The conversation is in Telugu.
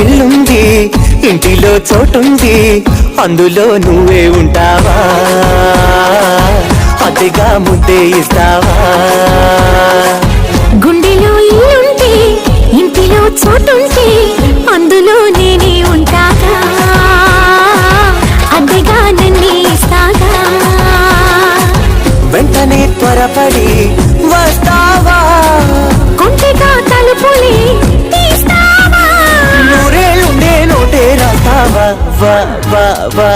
ఇల్లుంది, ఇంటిలో చోటుంది, అందులో నువ్వే ఉంటావా? అతిగా ముద్దే ఇస్తావా? గుండెలో ఇల్లుంటే ఇంటిలో చోటుంటే అందులో నేనే ఉంటాగా, అద్దెగా నన్నే ఇస్తాగా. వెంటనే త్వరపడి వస్తావా? కొంచెగా తలుపులే తీస్తావా? నూరేళ్ళు నేను రాస్తావా? వా వా వా